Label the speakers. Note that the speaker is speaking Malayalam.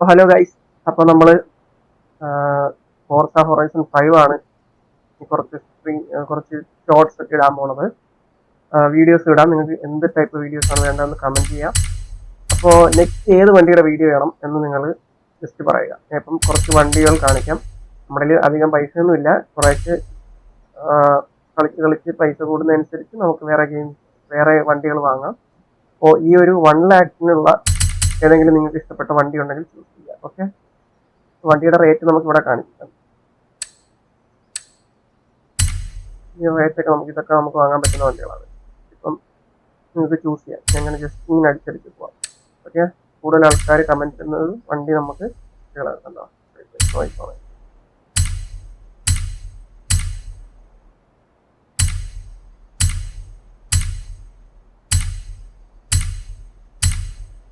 Speaker 1: ഹലോ ഗൈസ്, അപ്പോൾ നമ്മൾ ഫോർസ ഹൊറൈസൺ 5 ആണ് കുറച്ച് ഷോർട്സ് ഒക്കെ ഇടാൻ പോണത്. വീഡിയോസ് ഇടാം. നിങ്ങൾക്ക് എന്ത് ടൈപ്പ് വീഡിയോസ് ആണ് വേണ്ടതെന്ന് കമൻറ്റ് ചെയ്യാം. അപ്പോൾ നെക്സ്റ്റ് ഏത് വണ്ടിയുടെ വീഡിയോ വേണം എന്ന് നിങ്ങൾ ജസ്റ്റ് പറയുക. ഇപ്പം കുറച്ച് വണ്ടികൾ കാണിക്കാം. നമ്മുടെ അധികം പൈസയൊന്നും ഇല്ല, കുറേശ്ശെ കളിച്ച് പൈസ കൂടുന്നതനുസരിച്ച് നമുക്ക് വേറെ വണ്ടികൾ വാങ്ങാം. അപ്പോൾ ഈ ഒരു 1 lakhനുള്ള ഏതെങ്കിലും നിങ്ങൾക്ക് ഇഷ്ടപ്പെട്ട വണ്ടി ഉണ്ടെങ്കിൽ ചൂസ് ചെയ്യാം. ഓക്കെ, വണ്ടിയുടെ റേറ്റ് നമുക്ക് ഇവിടെ കാണിക്കാം. ഈ റേറ്റൊക്കെ ഇതൊക്കെ നമുക്ക് വാങ്ങാൻ പറ്റുന്ന വണ്ടികളാണ്. ഇപ്പം നിങ്ങൾക്ക് ചൂസ് ചെയ്യാം. എങ്ങനെ ജസ്റ്റ് ഇങ്ങനെ അടിച്ചടിച്ച് പോവാം. ഓക്കെ, കൂടുതൽ ആൾക്കാർ കമൻറ്റ് ചെയ്യുന്നത് വണ്ടി നമുക്ക് കണ്ടോ.